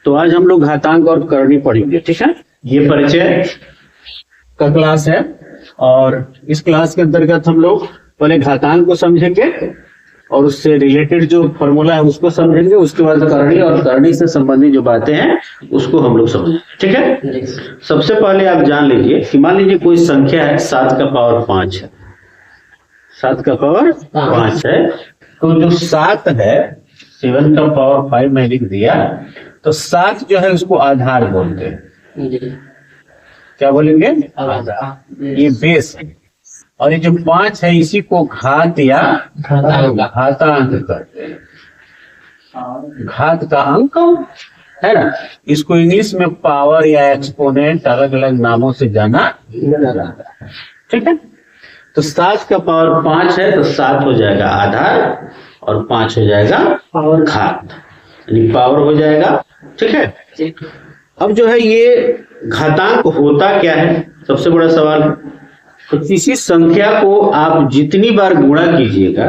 तो आज हम लोग घातांक और करणी पढ़ेंगे, ठीक है। ये परिचय का क्लास है और इस क्लास के अंतर्गत हम लोग पहले घातांक को समझेंगे और उससे रिलेटेड जो फॉर्मूला है उसको समझेंगे। उसके बाद करणी और करणी से संबंधित जो बातें हैं उसको हम लोग समझेंगे, ठीक है। सबसे पहले आप जान लीजिए कि मान लीजिए कोई संख्या है 7 का पावर 5 है, 7 का पावर 5 है। तो जो 7 है 7 का पावर 5 मैं लिख दिया, तो 7 जो है उसको आधार बोलते हैं। क्या बोलेंगे? ये बेस है। और ये जो 5 है इसी को घात या घातांक कहते हैं। घात का अंक है ना, इसको इंग्लिश में पावर या एक्सपोनेंट अलग अलग नामों से जाना जाता है, ठीक है। तो 7 का पावर 5 है तो 7 हो जाएगा आधार और 5 हो जाएगा घात, यानी पावर हो जाएगा, ठीक है। अब जो है ये घातांक होता क्या है, सबसे बड़ा सवाल। तो किसी संख्या को आप जितनी बार गुणा कीजिएगा,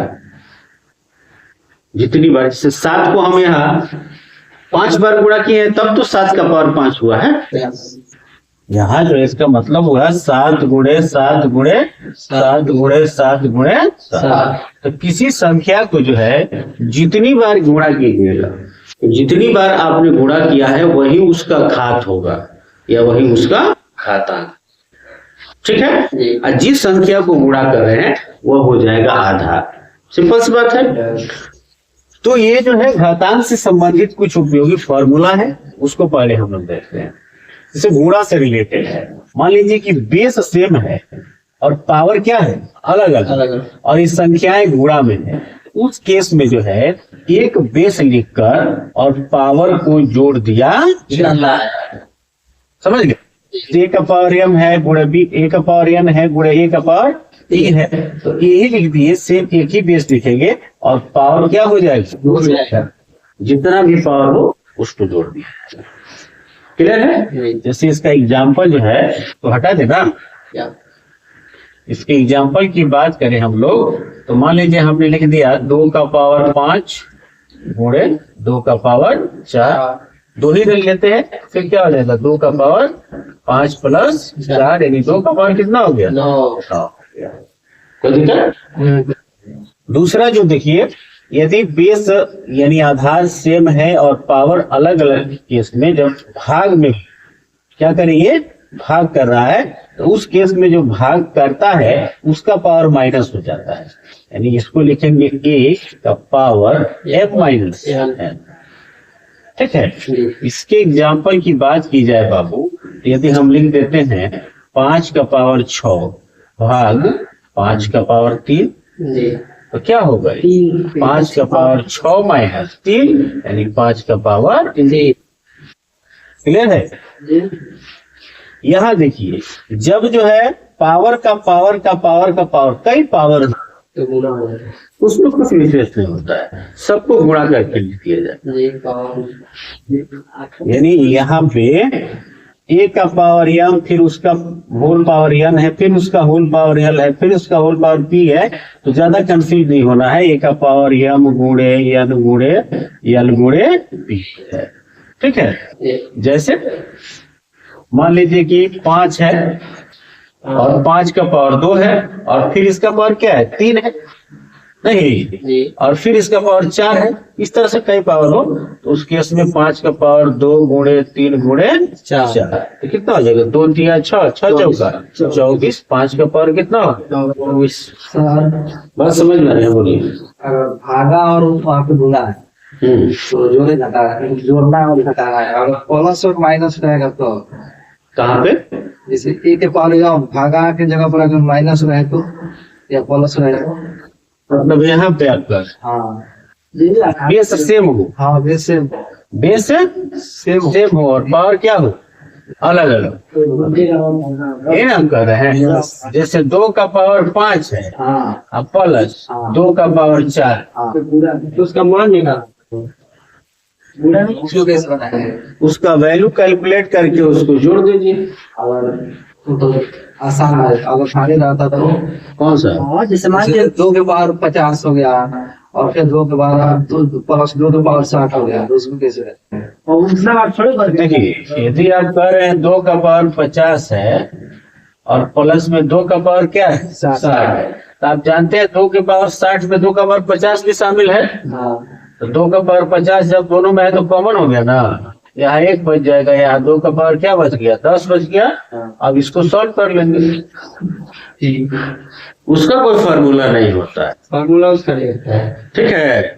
जितनी बार, जैसे 7 को हम यहाँ 5 बार गुणा किए हैं तब तो 7 का पावर 5 हुआ है। यहाँ जो इसका मतलब हुआ 7 गुणे 7 गुणे 7 गुणे 7 गुणे 7। तो किसी संख्या को जो है जितनी बार गुणा कीजिएगा, जितनी बार आपने गुणा किया है वही उसका घात होगा या वही उसका घातांक, ठीक है। और जिस संख्या को गुणा कर रहे हैं वह हो जाएगा आधार। सिंपल सी बात है। तो ये जो है घातांक से संबंधित कुछ उपयोगी फॉर्मूला है, उसको पहले हम लोग देखते हैं। जैसे गुणा से रिलेटेड है, मान लीजिए कि बेस सेम है और पावर क्या है अलग अलग, और ये संख्याएं गुणा में है। उस केस में जो है एक बेस लिखकर और पावर को जोड़ दिया, समझ गए। a का पावर m है गुणे b, a का पावर n है गुणे a का पावर 3 है, तो यही लिख दिए, सेम एक ही बेस लिखेंगे और पावर क्या हो जाएगा, जितना भी पावर हो उसको जोड़ दिया। क्लियर है। जैसे इसका एग्जाम्पल जो है तो हटा देना। इसके एग्जाम्पल की बात करें हम लोग तो मान लीजिए हमने लिख दिया 2 का पावर 5 गुणे 2 का पावर 4, दो ही रख लेते हैं, फिर क्या हो जाएगा 2 का पावर 5 प्लस 4, यानी 2 का पावर कितना हो गया 9। कोई दिक्कत? दूसरा जो देखिए, यदि बेस यानी आधार सेम है और पावर अलग अलग केस में जब भाग में क्या करेंगे, भाग कर रहा है, तो उस केस में जो भाग करता है उसका पावर माइनस हो जाता है, यानी इसको लिखेंगे a का पावर f माइनस n, ठीक है। इसके एग्जाम्पल की बात की जाए बाबू, यदि हम लिख देते हैं 5 का पावर 6 भाग 5 का पावर 3, तो क्या होगा 5 का पावर 6 माइनस 3, यानी 5 का पावर 3। क्लियर है। यहाँ देखिए, जब जो है पावर का पावर का पावर का पावर कई पावर तो गुणा हो जाता है, उसमें कुछ विशेष नहीं होता है, सबको गुणा करके लिख दिया जाता है। यानी यहाँ पे a का पावर m, फिर उसका होल पावर n है, फिर उसका होल पावर l है, फिर उसका होल पावर p है, तो ज्यादा कंफ्यूज नहीं होना है। a का पावर m गुणे n गुणे l गुणे p है, ठीक है। जैसे मान लीजिए कि 5 है और 5 का पावर 2 है और फिर इसका पावर क्या है 3 है, नहीं, और फिर इसका पावर 4 है। इस तरह से कई पावर हो तो उस केस में 5 का पावर 2 गुणे 3 गुणे 4, तो कितना हो जाएगा 2 3 6 6 चौका 24, 5 का पावर कितना हो 24। बात समझ में आ रही है? बोलिए। भागा और वहाँ पे गुणा है तो जोड़े घटा है, जोड़ना और घटाना है, और प्लस और माइनस रहेगा तो कहाँ पे, जैसे a के पावर भागा के जगह पर अगर माइनस रहे तो या प्लस रहे तो, मतलब यहाँ पे आपका बेस सेम हो, हाँ बेस सेम, बेस सेम हो और पावर क्या हो अलग अलग, ये हम कह रहे हैं। जैसे 2 का पावर 5 है अब प्लस 2 का पावर 4, तो उसका मान निकाल, उसका वैल्यू कैलकुलेट करके उसको जोड़ दीजिए। और तो आसान है, अगर खाली रहता तो कौन सा, जैसे मान लीजिए 2 के पावर 50 हो गया और फिर 2 के पावर प्लस 2 के पावर 60 हो गया, तो उसको कैसे और उतना आप थोड़े कर देखिए यदि आप कह रहे हैं 2 का पावर 50 है और प्लस में 2 का पावर क्या है 60 है, तो आप जानते हैं 2 के पावर 60 में 2 का पावर 50 भी शामिल है। हाँ तो 2 का पावर 50 जब दोनों में है तो कॉमन हो गया ना, यहाँ 1 बच जाएगा, यहाँ 2 का पावर क्या बच गया 10 बच गया। अब इसको सॉल्व कर लेंगे। ठीक, उसका कोई फॉर्मूला नहीं होता है, फार्मूला उसका रहता है। ठीक है।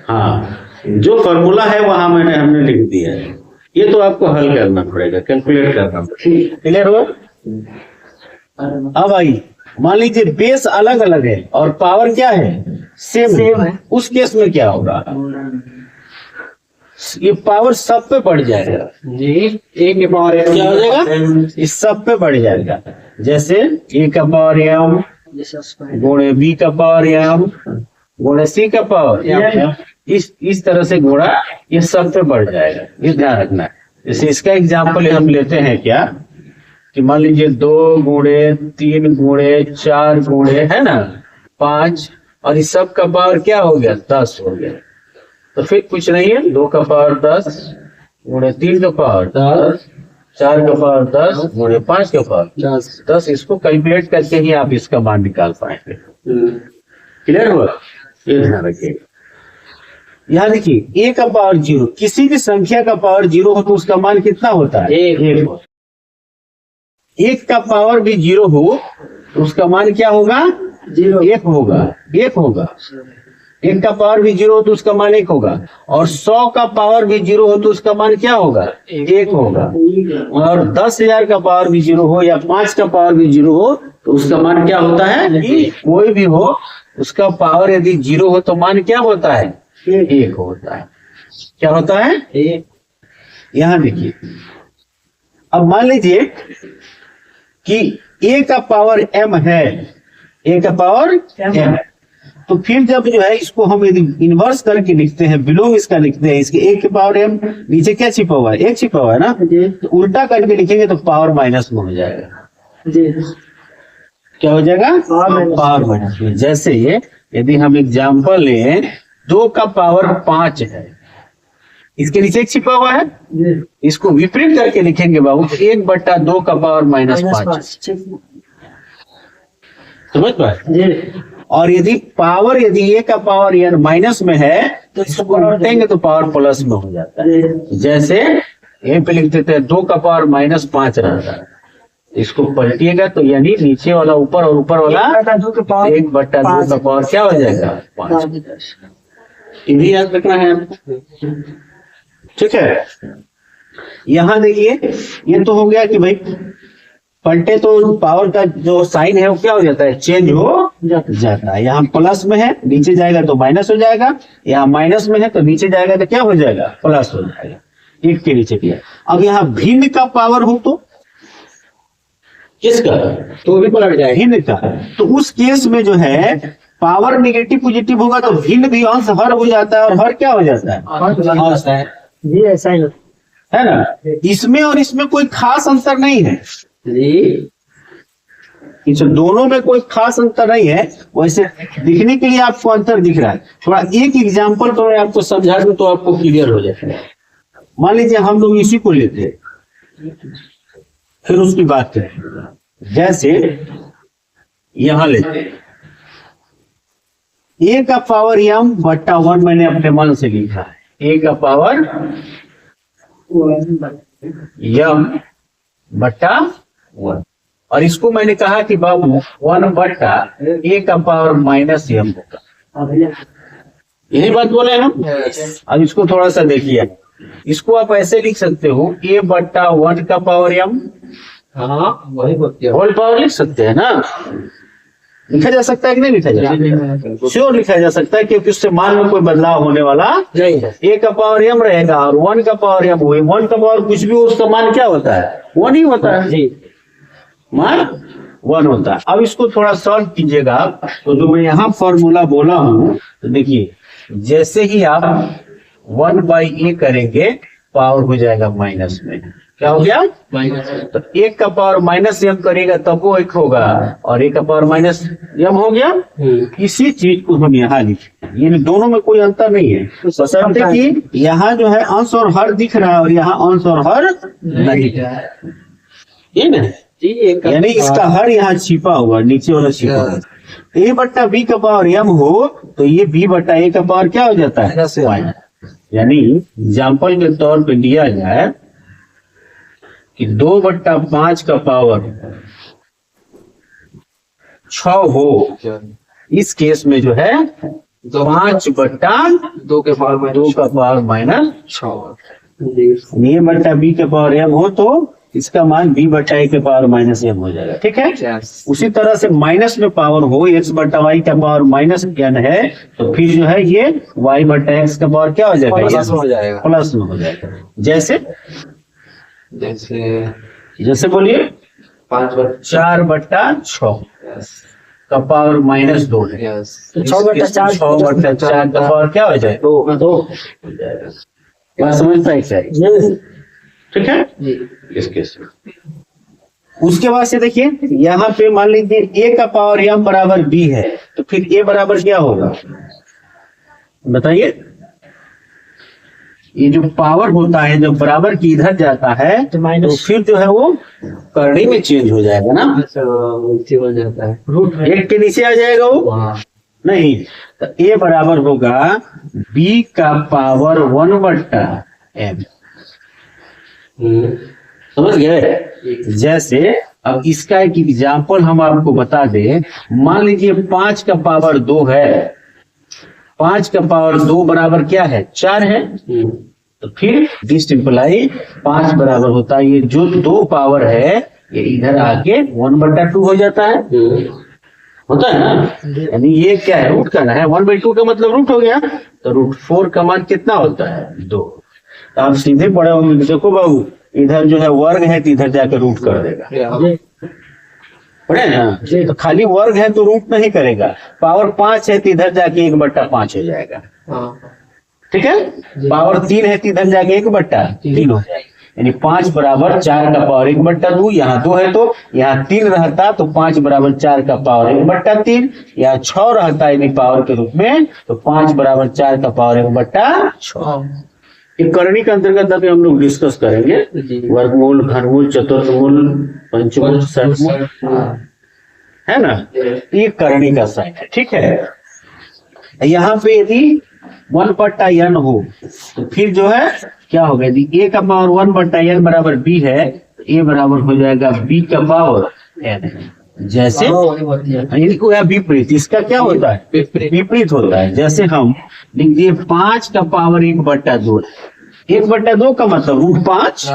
हाँ, जो फॉर्मूला है वहां हमने लिख दिया है, ये तो आपको हल करना पड़ेगा, कैलकुलेट करना पड़ेगा। क्लियर हुआ? अब आई मान लीजिए बेस अलग अलग है और पावर क्या है सेम है, उस केस में क्या होगा, ये पावर सब पे बढ़ जाएगा जी, एक के पावर क्या हो जाएगा, इस सब पे बढ़ जाएगा। जैसे ए का पावर एम गुणे बी का पावर एम गुणे सी का पावर एम, इस तरह से गुणा ये सब पे बढ़ जाएगा, ये ध्यान रखना है। जैसे इसका एग्जाम्पल हम लेते हैं क्या कि मान लीजिए 2 गुणे 3 गुणे 4 गुणे है ना 5, और इस सब का पावर क्या हो गया 10 हो गया। तो फिर कुछ नहीं है, 2 का पावर 10 गुणे 3 का पावर 10, 4 का पावर 10 गुणे 5 का पावर 10। इसको कैलकुलेट करके ही आप इसका मान निकाल पाएंगे। क्लियर हुआ? ये ध्यान रखिएगा। यहाँ देखिए ए का पावर 0, किसी भी संख्या का पावर 0 हो तो उसका मान कितना होता है 1। 1 का पावर भी 0 हो तो उसका मान क्या होगा 1 होगा, 1 होगा। 1 का पावर भी 0 हो तो उसका मान 1 होगा, और 100 का पावर भी 0 हो तो उसका मान क्या होगा 1 होगा। और 10,000 का पावर भी 0 हो या 5 का पावर भी 0 हो तो उसका मान क्या होता है, कोई भी हो उसका पावर यदि 0 हो तो मान क्या होता है 1 होता है। क्या होता है 1। यहां देखिए अब मान लीजिए कि ए का पावर m है, ए का पावर m, तो फिर जब जो है इसको हम यदि इन्वर्स करके लिखते हैं, बिलोंग इसका लिखते हैं, इसके ए के पावर m नीचे क्या छिपा हुआ है 1 छिपा हुआ है ना, तो उल्टा करके लिखेंगे तो पावर माइनस में हो जाएगा जी। क्या हो जाएगा पावर माइनस में। जैसे ये यदि हम एग्जाम्पल लें 2 का पावर 5 है, इसके नीचे 1 छिपा हुआ है, इसको विपरीत करके लिखेंगे बाबू 1/2 का पावर -5। समझ पाए? और यदि पावर यदि ए का पावर n माइनस में है तो इसको उल्टेंगे तो पावर प्लस में हो जाता है। जैसे ए पे लिख देते हैं 2 का पावर -5 रहता है, इसको पलटिएगा तो यानी नीचे वाला ऊपर और ऊपर वाला 1/2 का पावर क्या हो जाएगा 5। इन्हीं याद रखना है आपको, ठीक है। यहां देखिए ये तो हो गया कि भाई पलटे तो पावर का जो साइन है वो क्या हो जाता है चेंज हो जाता है। यहाँ प्लस में है नीचे जाएगा तो माइनस हो जाएगा, यहाँ माइनस में है तो नीचे जाएगा तो क्या हो जाएगा प्लस हो जाएगा, 1 के नीचे किया। अब यहाँ भिन्न का पावर हो तो किसका, तो भी पलट जाएगा भिन्न का, तो उस केस में जो है पावर निगेटिव पॉजिटिव होगा तो भिन्न भी अंश हर हो जाता है, और हर क्या हो जाता है जी, ऐसा ही है ना। इसमें और इसमें कोई खास अंतर नहीं है जी, इस दोनों में कोई खास अंतर नहीं है। वैसे दिखने के लिए आपको अंतर दिख रहा है। थोड़ा एक एग्जांपल तो मैं आपको समझा दूं तो आपको क्लियर हो जाएगा। मान लीजिए हम लोग इसी को लेते हैं, फिर उसकी बात करें। जैसे यहां लेते हैं ए का पावर m/1 मैंने अपने मन से लिखा है, ए का पावर m/1, और इसको मैंने कहा कि बाबू 1/a का पावर -m होगा। यही बात बोले हम। अब इसको थोड़ा सा देखिए, इसको आप ऐसे लिख सकते हो a/1 का पावर m, हाँ वही होल पावर लिख सकते हैं ना, लिखा जा सकता है कि नहीं लिखा जा सकता? श्योर लिखा जा सकता है, क्योंकि उससे मान में कोई बदलाव होने वाला नहीं है। ए का पावर m रहेगा और 1 का पावर m हुई, 1 का पावर कुछ भी हो उसका मान क्या होता है 1 ही होता है जी, मान 1 होता है। अब इसको थोड़ा सॉल्व कीजिएगा आप, तो जो मैं यहाँ फॉर्मूला बोला हूँ तो देखिए जैसे ही आप 1/a करेंगे पावर हो जाएगा माइनस में, क्या हो गया? माइनस तो 1 का पावर माइनस m करेगा तब वो 1 होगा, और 1 का पावर माइनस m हो गया। इसी चीज को हम यहाँ लिखे, ये दोनों में कोई अंतर नहीं है, बशर्ते कि यहाँ जो है अंश और हर दिख रहा है और यहाँ अंश और हर नहीं दिख रहा है, ये ना, यानी इसका हर यहाँ छिपा हुआ, नीचे वाला छिपा हुआ। a बट्टा b का पावर m हो तो ये b बट्टा a का पावर क्या हो जाता है? यानी एग्जाम्पल के तौर पे दिया जाए कि 2/5 का पावर 6 हो, इस केस में जो है 5/2 के पावर माइनस 6, ये बट्टा बी के पावर m हो तो इसका मान b बट्टा a के पावर माइनस m हो जाएगा, ठीक है। उसी तरह से माइनस में पावर हो x बट्टा y का पावर माइनस n है तो फिर जो है ये y बट्टा x का पावर क्या हो जाएगा? प्लस में हो जाएगा, प्लस में हो जाएगा। जैसे जैसे जैसे बोलिए 4/6 का पावर माइनस 2 है, 6/4 का पावर क्या हो जाए? 2 बात समझता है क्या? ठीक है। इस केस में उसके बाद से देखिए यहाँ पे मान लीजिए a का पावर m बराबर b है तो फिर a बराबर क्या होगा बताइए? ये जो पावर होता है जब बराबर की इधर जाता है तो फिर जो है वो करनी में चेंज हो जाएगा ना, हो जाता है, 1 के नीचे आ जाएगा वो नहीं, तो a बराबर होगा b का पावर 1/m। समझ गए? जैसे अब इसका एक एग्जाम्पल हम आपको बता दें, मान लीजिए 5 का पावर 2 है, 5 का पावर 2 बराबर क्या है? 4 है, तो फिर दिस इम्प्लाई 5 बराबर होता है, ये जो 2 पावर है ये इधर आके 1/2 हो जाता है, होता है ना। यानी ये क्या है? रूट करना है, 1/2 का मतलब रूट हो गया, तो √4 का मान कितना होता है? 2। तो आप सीधे पढ़े होंगे, देखो बाबू इधर जो है वर्ग है तो इधर जाके रूट कर देगा, पढ़े ना। तो खाली वर्ग है तो रूट नहीं करेगा, पावर 5 है तो इधर जाके 1/5 हो जाएगा, ठीक है। पावर 3 है तो इधर जाके 1/3 हो जाएगा, यानी 5 बराबर 4 का पावर 1/2, यहाँ 2 है तो यहाँ 3 रहता तो 5 बराबर 4 का पावर 1/3, यहाँ 6 रहता यानी पावर के रूप में, तो 5 बराबर 4 का पावर 1/6। एक करणी के अंतर्गत अभी हम लोग डिस्कस करेंगे, वर्गमूल, घनमूल, चतुर्थमूल, पंचमूल, षटमूल, है ना। ये करणी का साइन है, ठीक है। यहाँ पे यदि 1/n हो तो फिर जो है क्या होगा? यदि a का पावर 1/n बराबर b है तो a बराबर हो जाएगा b का पावर n। जैसे इनको या विपरीत, इसका क्या होता है? विपरीत होता है। जैसे हम लिख दिए 5 का पावर 1/2, 1/2 का मतलब √5,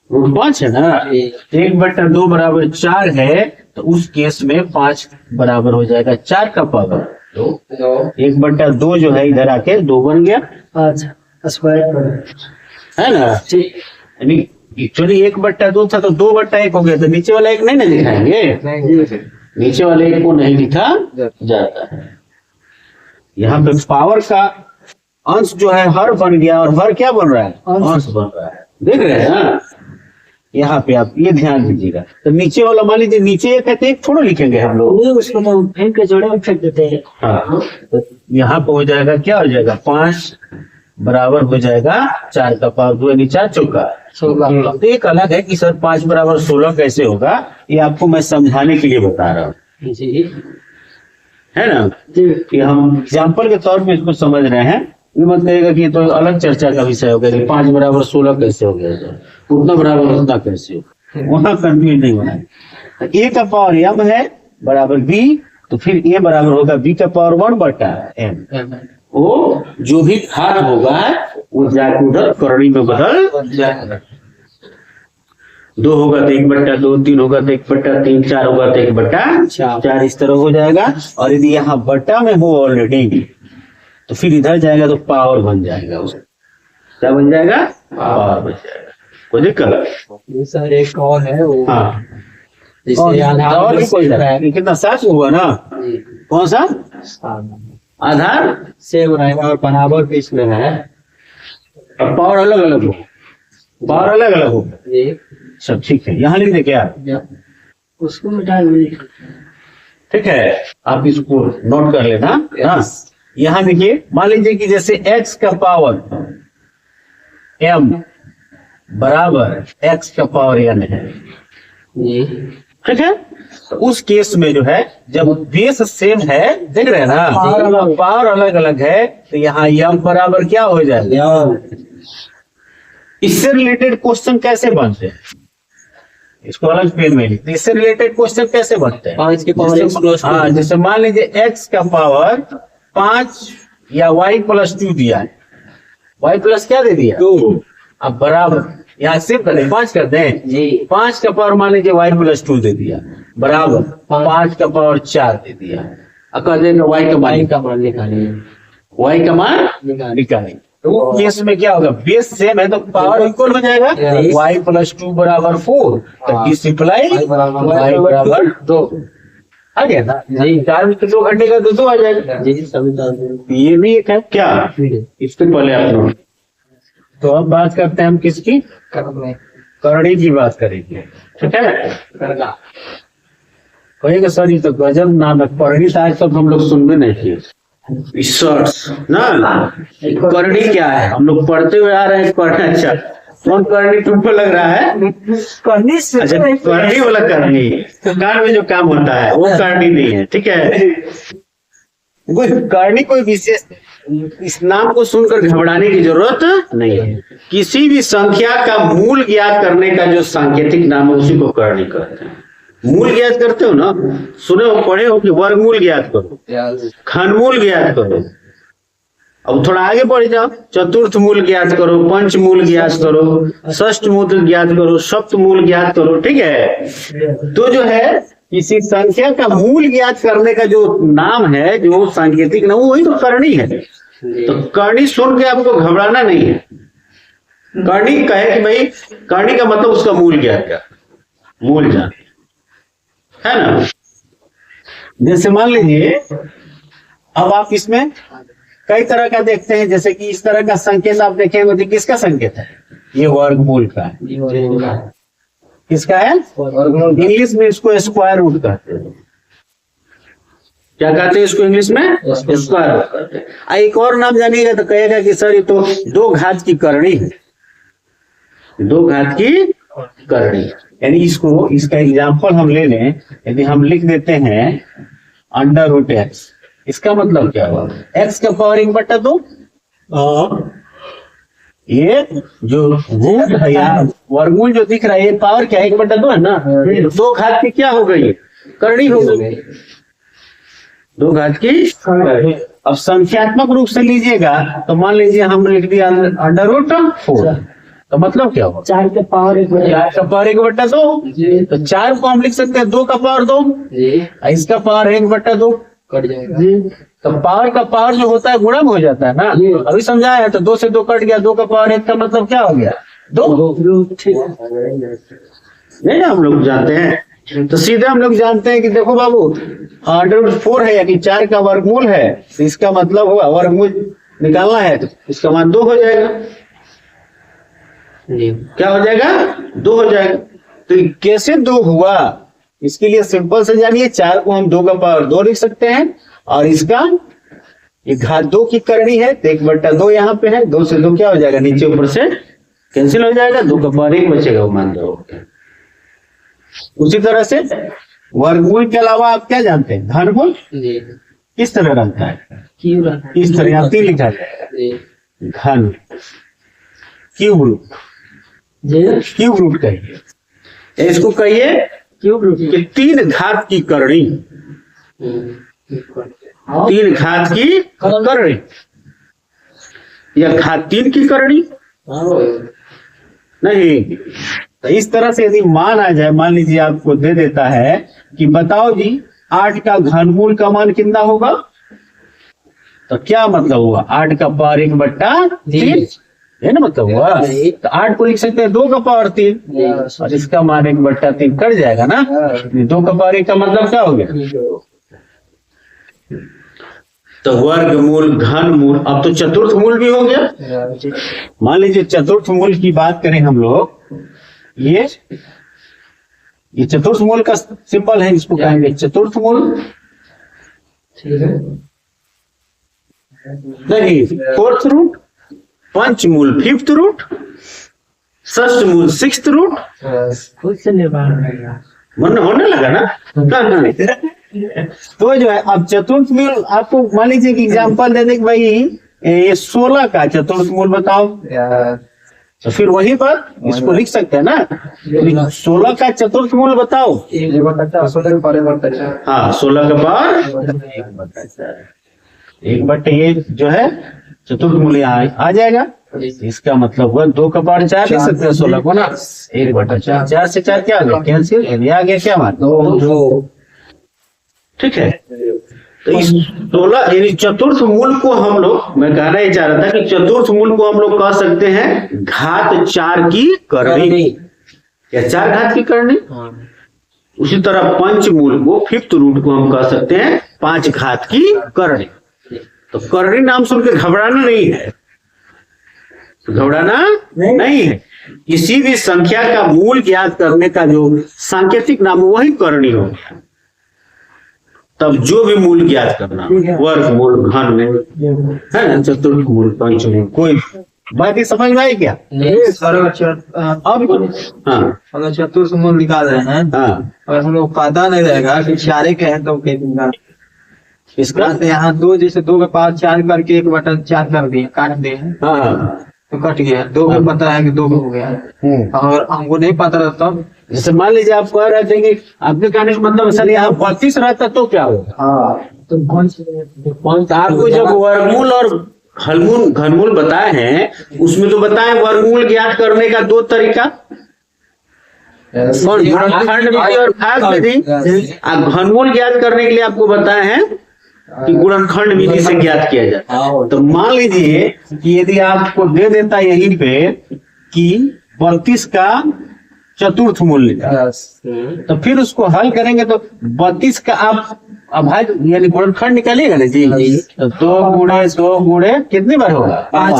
√5 है ना। 1/2 बराबर 4 है तो उस केस में 5 बराबर हो जाएगा 4 का पावर 2, 1/2 जो है इधर आके 2 बन गया, है ना। यानी एक्चुअली 1/2 था तो 2/1 हो गया, तो नीचे वाला 1 नहीं ना दिखाएंगे, नीचे वाले 1 को नहीं लिखा जाता है। यहाँ पे पावर का अंश जो है हर बन गया, और हर क्या बन रहा है? अंश बन रहा है, देख रहे हैं ना। यहाँ पे आप ये ध्यान दीजिएगा, तो नीचे वाला मान लीजिए नीचे 1 है तो 1 थोड़ा लिखेंगे हम लोग, उसको तो फेंक के जोड़े में फेंक देते हैं। हाँ, तो यहाँ पे हो जाएगा क्या हो जाएगा? 5 बराबर हो जाएगा 4 का पावर 2 यानी 4 चौका 16। तो एक अलग है कि सर 5 बराबर 16 कैसे होगा, ये आपको मैं समझाने के लिए बता रहा हूँ, है ना। कि हम एग्जाम्पल के तौर पे इसको समझ रहे हैं, ये मत कहेगा कि ये तो अलग चर्चा का विषय हो गया कि 5 बराबर 16 कैसे हो गया, उतना बराबर उतना कैसे हो, वहां कंफ्यूज नहीं होना है। a का पावर m है बराबर b, तो फिर a बराबर होगा b का पावर 1/m। वो जो भी घात होगा वो जाके उधर करणी में बदल जाएगा। 2 होगा तो 1/2, 3 होगा तो 1/3, 4 होगा तो 1/4, इस तरह हो जाएगा। और यदि यहाँ बट्टा में हो ऑलरेडी तो फिर इधर जाएगा तो पावर बन जाएगा, उसका क्या बन जाएगा? पावर बन जाएगा। कोई दिक्कत? सर एक और है वो, हाँ, जिससे आधार कितना 7 हुआ ना, कौन सा आधार सेम रहेगा और बराबर बीच में है, अब पावर अलग अलग हो, पावर अलग अलग होगा। जी सब ठीक है, यहाँ लिख दे क्या? उसको मिटा दीजिए। ठीक है, आप इसको नोट कर लेना। हाँ, यहाँ देखिए, मान लीजिए कि जैसे x का पावर m बराबर x का पावर n है। जी ठीक है, तो उस केस में जो है, जब बेस सेम है, देख रहे हैं ना, पावर अलग अलग है, तो यहाँ m बराबर क्या हो जाएगा? इससे रिलेटेड क्वेश्चन कैसे बनते हैं? इसको अलग पेन में लिखते हैं। इससे रिलेटेड क्वेश्चन कैसे बनते हैं? 5 के पावर x प्लस हाँ, जैसे मान लीजिए x का पावर 5 या y प्लस 2 दिया है, y प्लस क्या दे दिया? 2। अब बराबर यहाँ सिर्फ कर दें, 5 कर दें जी 5 का पावर मान लीजिए y प्लस 2 दे दिया, बराबर 5 का पावर 4 दे दिया। अब कह देंगे y का मान, का मान निकालिए। y का मान निकालेंगे। तो केस में क्या होगा? बेस सेम है तो पावर इक्वल हो जाएगा। y प्लस 2 बराबर 4, तो डिसिप्लाई y बराबर 2 आ गया ना जी। 4 में 2 घंटे का तो 2 आ जाएगा जी सभी डाल दें। ये भी एक है क्या? इसके पहले आप लोग, तो अब बात करते हैं हम किसकी? करणी की बात करेंगे। ठीक है, कहेगा सर ये तो गजब नाम है, करणी तो आज तक हम लोग सुन भी नहीं किए। रिसर्च ना, करणी क्या है? हम लोग पढ़ते हुए आ रहे हैं करणी। अच्छा, कौन करणी तुमको लग रहा है? करनी अच्छा, करणी वाला करणी, कार में जो काम होता है वो करणी नहीं है। ठीक है, कोई करणी कोई विशेष, इस नाम को सुनकर घबराने की जरूरत नहीं है। किसी भी संख्या का मूल ज्ञात करने का जो सांकेतिक नाम है उसी को करणी कहते हैं। मूल ज्ञात करते हो ना, सुने हो पढ़े हो कि वर्गमूल ज्ञात करो, घनमूल ज्ञात करो। अब थोड़ा आगे बढ़ जाओ, चतुर्थ मूल ज्ञात करो, पंच मूल ज्ञात करो, षष्ठ मूल ज्ञात करो, सप्त मूल ज्ञात करो। ठीक है, तो जो है किसी संख्या का मूल ज्ञात करने का जो नाम है, जो सांकेतिक नाम, वही तो करणी है। तो करणी सुन के आपको घबराना नहीं है। करणी कहे कि भाई करणी का मतलब उसका मूल ज्ञात क्या, मूल जान है ना। जैसे मान लीजिए, अब आप इसमें कई तरह का देखते हैं, जैसे कि इस तरह का संकेत आप देखेंगे तो किसका संकेत है? ये वर्गमूल का है। किसका है? इंग्लिश में इसको स्क्वायर रूट कहते हैं। क्या कहते हैं इसको इंग्लिश में? स्क्वायर रूट कहते हैं। एक और नाम जानिएगा तो कहेगा कि सर ये तो 2 घात की करणी है, 2 घात की करणी। यानी इसको, इसका एग्जाम्पल हम ले लें, यदि हम लिख देते हैं अंडर रूट एक्स, इसका मतलब क्या हुआ? x का पावर 1/2। ये जो रूट है यार, वर्गमूल जो दिख रहा है, ये पावर क्या 1/2 है ना। 2 घात की क्या हो गई? करणी हो गई, 2 घात की। अब संख्यात्मक रूप से लीजिएगा तो मान लीजिए हम लिख दिया अंडर रूट 4, तो मतलब क्या हुआ? 4 के पावर 4 का पावर 1/2। तो 4 को हम लिख सकते हैं 2 का पावर 2, इसका पावर 1/2 कट जाएगा। तो पावर का पावर जो होता है गुणा में हो जाता है ना। अभी समझाया है, तो 2 से 2 कट गया, 2 का पावर 1 का मतलब क्या हो गया? 2। नहीं, हम लोग जानते हैं, तो सीधे हम लोग जानते हैं कि देखो बाबू, अंडर रूट 4 है, यानी 4 का वर्गमूल है, तो इसका मतलब हुआ वर्गमूल निकालना है, तो इसका मान 2 हो जाएगा। क्या हो जाएगा? 2 हो जाएगा। तो कैसे 2 हुआ? इसके लिए सिंपल से जानिए, 4 को हम 2 का पावर 2 लिख सकते हैं, और इसका ये घात 2 की करणी है, तो 1/2 यहाँ पे है, 2 से 2 क्या हो जाएगा? नीचे ऊपर से कैंसिल हो जाएगा, 2 का पावर 1 बचेगा, वो मान लो। उसी तरह से वर्गमूल के अलावा आप क्या जानते हैं? घनमूल किस तरह रहता है? इस तरह यहाँ 3 लिखा जाएगा, घन क्यूब रूट। क्यूब रूट कहिए, इसको कहिए क्यूब रूट कि 3 घात की करणी, 3 घात की करणी, या घात 3 की करणी नहीं। तो इस तरह से यदि मान आ जाए, मान लीजिए आपको दे देता है कि बताओ जी 8 का घनमूल का मान कितना होगा, तो क्या मतलब हुआ? 8 का पावर 1/3 है ना, मतलब हुआ। तो 8 को लिख सकते हैं 2 का पावर 3, और इसका मान 1/3 कट जाएगा ना। 2 का पावर 1 का मतलब क्या हो गया? तो वर्गमूल, घनमूल, अब तो चतुर्थ मूल भी हो गया। मान लीजिए चतुर्थ मूल की बात करें हम लोग, ये चतुर्थ मूल का सिंबल है, इसको कहेंगे चतुर्थ मूल। नहीं, फोर्थ रूट, पंचमूल फिफ्थ रूट, षष्ठ मूल सिक्स्थ रूट। मन होने लगा ना। तो जो है अब चतुर्थ मूल आपको मान लीजिए कि एग्जाम्पल दे दे कि भाई ये 16 का चतुर्थ मूल बताओ, तो फिर वहीं पर इसको लिख सकते हैं ना, 16 का चतुर्थ मूल बताओ। हाँ, 16 का पावर 1/4 ये जो है चतुर्थ मूल यहाँ आ जाएगा। इसका मतलब हुआ 2 का पावर 4 लिख सकते हैं 16 को ना, 1/4। 4 से 4 क्या आ गया, कैंसिल, ये आ गया क्या बात, 2। ठीक है, तो इस 16 यानी चतुर्थ मूल को हम लोग, मैं कहना ही चाह रहा था कि चतुर्थ मूल को हम लोग कह सकते हैं घात 4 की करनी, या 4 घात की करनी। उसी तरह पंचमूल को, फिफ्थ रूट को हम कह सकते हैं 5 घात की करनी। तो करनी नाम सुन के घबराना नहीं है, घबराना नहीं है। किसी भी संख्या का मूल ज्ञात करने का जो सांकेतिक नाम वही करनी हो गया। तब जो भी मूल ज्ञात करना, वर्गमूल, घनमूल, है ना, चतुर्थ मूल, पंचमूल, कोई बात ही समझ में आई क्या? अब अगर चतुर्थ मूल निकाल रहे हैं, और हम लोग पता नहीं रहेगा कि 4 के हैं तो इसका यहाँ 2, जैसे 2 के पावर 4 करके 1/4 कर दिए, काट दिए, तो कट गया। 2 का पता है कि 2 हो गया, और हमको नहीं पता रहता। जैसे मान लीजिए आप कह रहे थे कि आपके कहने का मतलब सर यहाँ 32 रहता तो क्या होगा? तो आपको जब वर्गमूल और घनमूल बताए हैं, उसमें तो बताए वर्गमूल ज्ञात करने का 2 तरीका, गुणनखंड विधि और भाग विधि। घनमूल ज्ञात करने के लिए आपको बताए हैं कि गुणनखंड विधि से ज्ञात किया जाता है। तो मान लीजिए कि यदि आपको दे देता यहीं पे कि 32 का चतुर्थ मूल निकाल, तो फिर उसको हल करेंगे तो 32 का आप अभाज्य यानी गुणनखंड निकालिएगा ना जी, तो 2 गुणे कितनी बार होगा? 5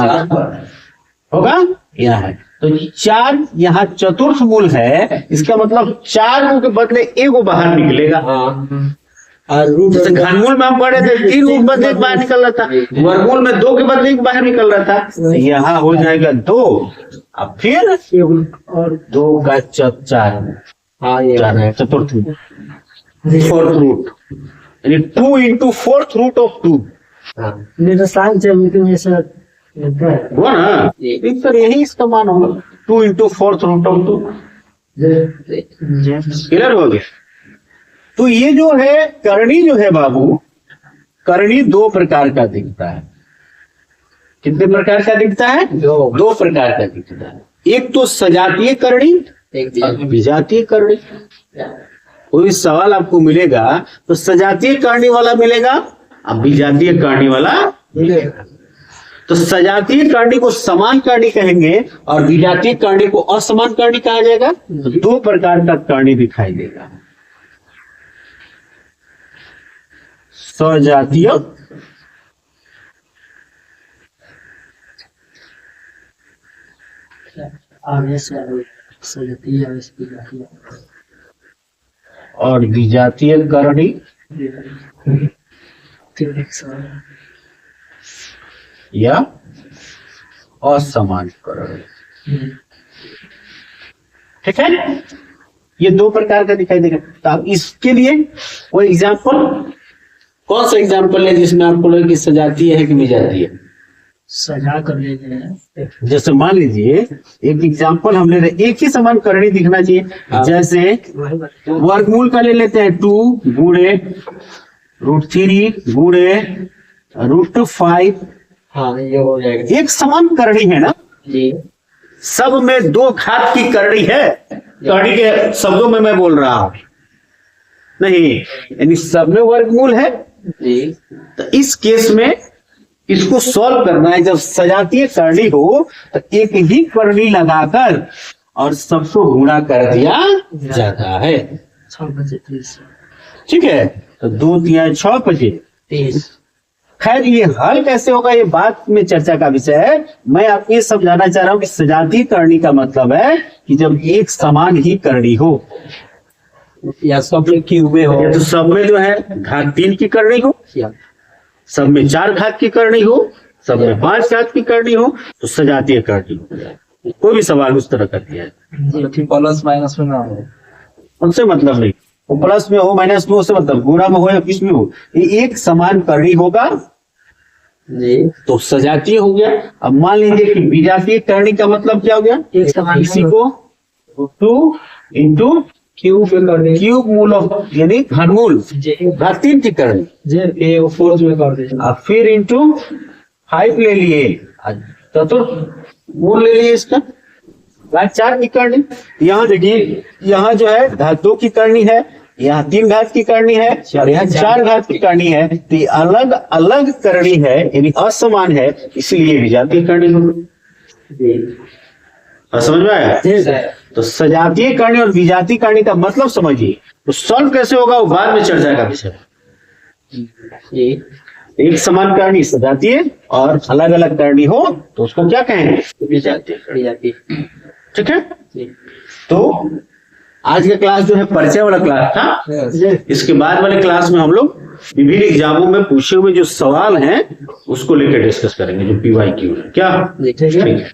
होगा। यहाँ है तो 4 यहाँ चतुर्थ मूल है, इसका मतलब 4 के बदले 1 बाहर निकलेगा। और रूट जैसे घनमूल में हम पढ़े थे 3 रूट बदले 1 बाहर निकल रहा था, वर्गमूल में 2 के बदले 1 बाहर निकल रहा था, तो यहाँ हो जाएगा 2, अब फिर और 2 का 4 चतुर्थ फोर्थ रूट, यानी 2 into 4th root of 2 हुआ ना। सर यही इसका मान होगा 2 into 4th root of 2। Clear हो गया? तो ये जो है करणी जो है बाबू, करणी 2 प्रकार का दिखता है। कितने प्रकार का दिखता है? 2 प्रकार का दिखता है। एक तो सजातीय करणी, एक विजातीय करणी। कोई सवाल आपको मिलेगा तो सजातीय करणी वाला मिलेगा, अब विजातीय करणी वाला मिलेगा। तो सजातीय करणी को समान करणी कहेंगे और विजातीय करणी को असमान करणी कहा जाएगा। तो 2 प्रकार का करणी दिखाई देगा, सजातीय और विजातीय करणी या असमान करणी। ठीक है, ये 2 प्रकार का दिखाई देगा। तो आप इसके लिए कोई एग्जाम्पल, कौन सा एग्जाम्पल है जिसमें आपको लगे कि सजातीय है कि विजातीय है? सजा कर लेते हैं। जैसे मान लीजिए एक एग्जाम्पल हम ले रहे, एक ही समान करणी दिखना चाहिए। जैसे वर्गमूल का ले लेते हैं 2 गुणे √3 गुणे √5। हाँ, ये हो जाएगा। एक समान करणी है ना जी, सब में 2 घात की करणी है। करणी के शब्दों में मैं बोल रहा हूं, नहीं यानी सब में वर्गमूल है जी। तो इस केस में इसको सॉल्व करना है। जब सजातीय करणी हो तो एक ही करणी लगाकर और सबको गुणा कर दिया जाता है। 6 बजे 30। ठीक है, तो 2 3 6 बजे 30। खैर ये हल कैसे होगा ये बात में चर्चा का विषय है। मैं आपको ये समझाना चाह रहा हूँ कि सजातीय करणी का मतलब है कि जब एक समान ही करणी हो, या सब में क्यूब में हो, या तो सब में जो है घात 3 की करणी हो, सब में 4 घात की करणी हो, सब में 5 घात की करणी हो, तो सजातीय करणी हो। कोई भी सवाल उस तरह कर दिया है, प्लस माइनस में ना हो, उनसे मतलब नहीं, वो प्लस में हो माइनस में हो, उससे मतलब गुणा में हो या किस में हो, ये एक समान करणी होगा जी, तो सजातीय हो गया। अब मान लीजिए कि विजातीय करणी का मतलब क्या हो गया, एक समान इसी को 2 इंटू क्यूब में कर दे, क्यूब मूल ऑफ यानी घनमूल घात 3 की करणी, जे फोर्स में कर दे, अब फिर इंटू 5 ले लिए, चतुर्थ मूल ले लिए इसका घात 4 की करणी। यहाँ देखिए यहाँ जो है घात 2 की करणी है, यहाँ 3 घात की करणी है और यहाँ 4 घात की करणी है, तो ये अलग अलग करणी है यानी असमान है, इसलिए विजातीय करणी होगी। समझ में आया? तो सजातीय करणी और विजातीय करणी का मतलब समझिए, तो सॉल्व कैसे होगा वो बाद में चर्चा का विषय। एक समान करणी सजातीय और अलग अलग करणी हो तो उसको क्या कहेंगे, विजातीय। ठीक है। तो आज का क्लास जो है परिचय वाला क्लास था। इसके बाद वाले क्लास में हम लोग विभिन्न एग्जामों में पूछे हुए जो सवाल हैं उसको लेकर डिस्कस करेंगे, जो PYQ है क्या। ठीक है।